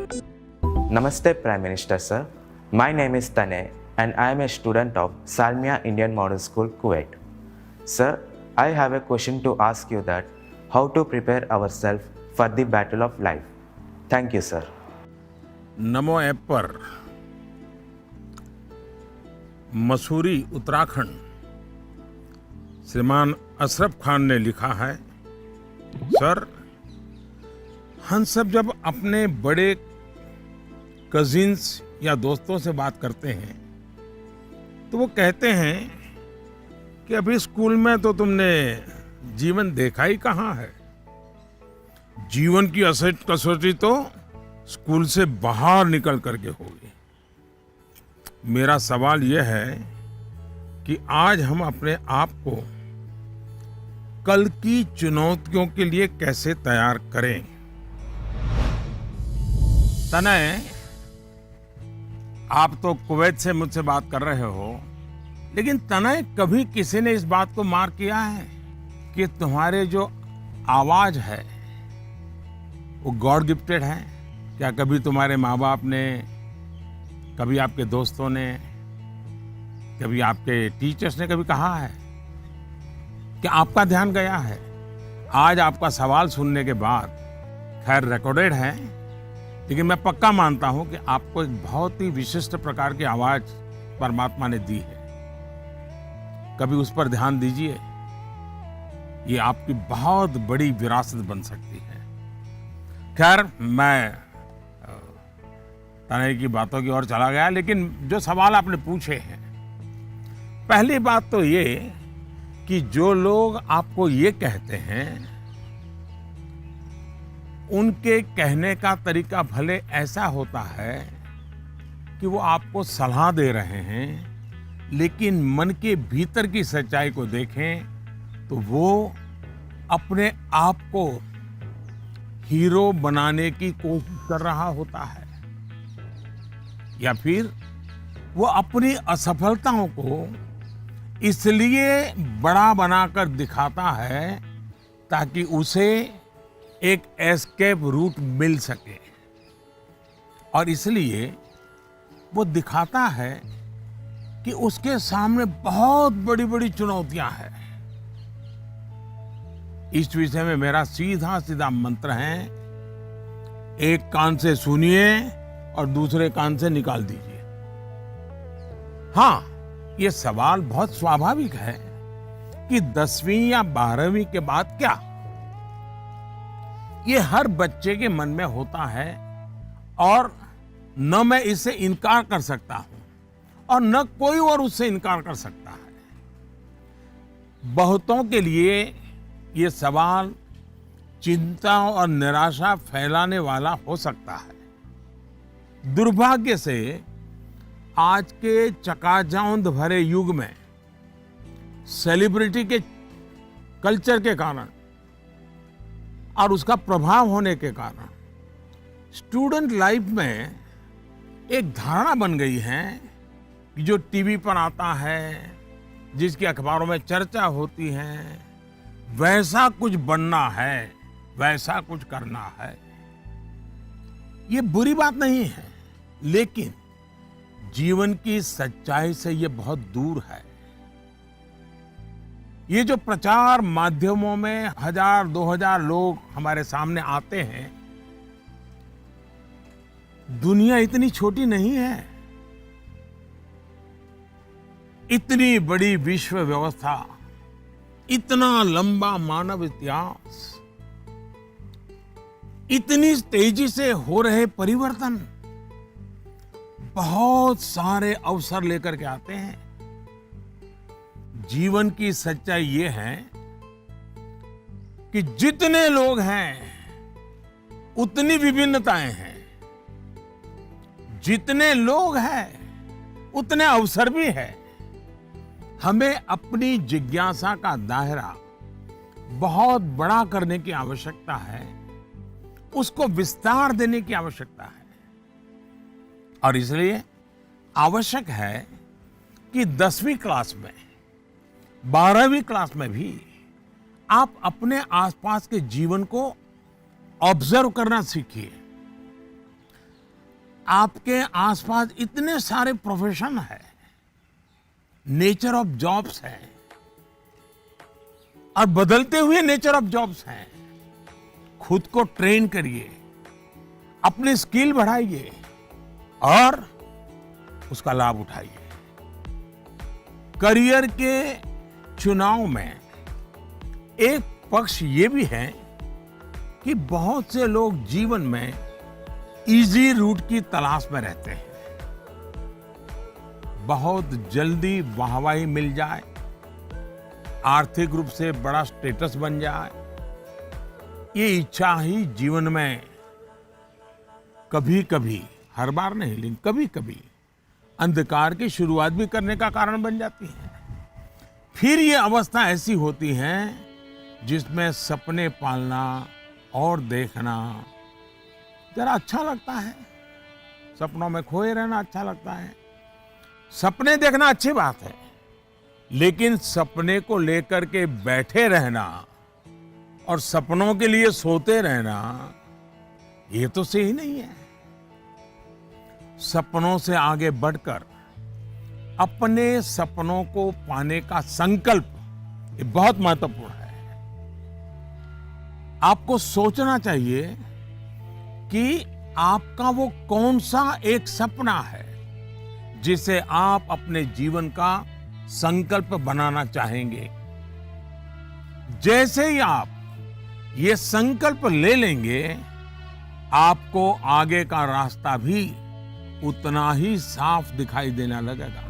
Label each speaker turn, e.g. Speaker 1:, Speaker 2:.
Speaker 1: Namaste, Prime Minister Sir. My name is Tanay and I am a student of Salmia Indian Model School, Kuwait. Sir, I have a question to ask you that how to prepare ourselves for the battle of life. Thank you, sir.
Speaker 2: NaMo app पर मसूरी उत्तराखंड श्रीमान अशरफ खान ने लिखा है, sir हम सब जब अपने बड़े कजिन्स या दोस्तों से बात करते हैं तो वो कहते हैं कि अभी स्कूल में तो तुमने जीवन देखा ही कहाँ है। जीवन की असली कसौटी तो स्कूल से बाहर निकल करके होगी। मेरा सवाल यह है कि आज हम अपने आप को कल की चुनौतियों के लिए कैसे तैयार करें। तनय, आप तो कुवैत से मुझसे बात कर रहे हो, लेकिन तनय कभी किसी ने इस बात को मार्क किया है कि तुम्हारे जो आवाज है वो गॉड गिफ्टेड है? क्या कभी तुम्हारे माँ बाप ने, कभी आपके दोस्तों ने, कभी आपके टीचर्स ने कभी कहा है कि आपका ध्यान गया है? आज आपका सवाल सुनने के बाद, खैर रिकॉर्डेड है, लेकिन मैं पक्का मानता हूं कि आपको एक बहुत ही विशिष्ट प्रकार की आवाज परमात्मा ने दी है। कभी उस पर ध्यान दीजिए, ये आपकी बहुत बड़ी विरासत बन सकती है। खैर, मैं तनय की बातों की ओर चला गया, लेकिन जो सवाल आपने पूछे हैं, पहली बात तो ये कि जो लोग आपको ये कहते हैं उनके कहने का तरीका भले ऐसा होता है कि वो आपको सलाह दे रहे हैं, लेकिन मन के भीतर की सच्चाई को देखें तो वो अपने आप को हीरो बनाने की कोशिश कर रहा होता है, या फिर वो अपनी असफलताओं को इसलिए बड़ा बनाकर दिखाता है ताकि उसे एक एस्केप रूट मिल सके, और इसलिए वो दिखाता है कि उसके सामने बहुत बड़ी बड़ी चुनौतियां हैं। इस विषय में मेरा सीधा सीधा मंत्र है, एक कान से सुनिए और दूसरे कान से निकाल दीजिए। हाँ, ये सवाल बहुत स्वाभाविक है कि 10वीं या 12वीं के बाद क्या? ये हर बच्चे के मन में होता है, और न मैं इससे इनकार कर सकता हूं और न कोई और उससे इनकार कर सकता है। बहुतों के लिए ये सवाल चिंता और निराशा फैलाने वाला हो सकता है। दुर्भाग्य से आज के चकाचौंध भरे युग में सेलिब्रिटी के कल्चर के कारण और उसका प्रभाव होने के कारण स्टूडेंट लाइफ में एक धारणा बन गई है कि जो टीवी पर आता है, जिसकी अखबारों में चर्चा होती है, वैसा कुछ बनना है, वैसा कुछ करना है। ये बुरी बात नहीं है, लेकिन जीवन की सच्चाई से ये बहुत दूर है। ये जो प्रचार माध्यमों में 1000-2000 लोग हमारे सामने आते हैं, दुनिया इतनी छोटी नहीं है। इतनी बड़ी विश्व व्यवस्था, इतना लंबा मानव इतिहास, इतनी तेजी से हो रहे परिवर्तन बहुत सारे अवसर लेकर के आते हैं। जीवन की सच्चाई ये है कि जितने लोग हैं उतनी विभिन्नताएं हैं, जितने लोग हैं उतने अवसर भी है। हमें अपनी जिज्ञासा का दायरा बहुत बड़ा करने की आवश्यकता है, उसको विस्तार देने की आवश्यकता है, और इसलिए आवश्यक है कि 10वीं क्लास में, 12वीं क्लास में भी आप अपने आसपास के जीवन को ऑब्जर्व करना सीखिए। आपके आसपास इतने सारे प्रोफेशन है, नेचर ऑफ जॉब्स है और बदलते हुए नेचर ऑफ जॉब्स हैं। खुद को ट्रेन करिए, अपनी स्किल बढ़ाइए और उसका लाभ उठाइए। करियर के चुनाव में एक पक्ष ये भी है कि बहुत से लोग जीवन में इजी रूट की तलाश में रहते हैं। बहुत जल्दी वाहवाही मिल जाए, आर्थिक रूप से बड़ा स्टेटस बन जाए, ये इच्छा ही जीवन में कभी कभी, हर बार नहीं लेकिन कभी कभी अंधकार की शुरुआत भी करने का कारण बन जाती है। फिर ये अवस्था ऐसी होती है जिसमें सपने पालना और देखना जरा अच्छा लगता है। सपनों में खोए रहना अच्छा लगता है। सपने देखना अच्छी बात है, लेकिन सपने को लेकर के बैठे रहना और सपनों के लिए सोते रहना, ये तो सही नहीं है। सपनों से आगे बढ़कर अपने सपनों को पाने का संकल्प, ये बहुत महत्वपूर्ण है। आपको सोचना चाहिए कि आपका वो कौन सा एक सपना है जिसे आप अपने जीवन का संकल्प बनाना चाहेंगे। जैसे ही आप ये संकल्प ले लेंगे, आपको आगे का रास्ता भी उतना ही साफ दिखाई देने लगेगा।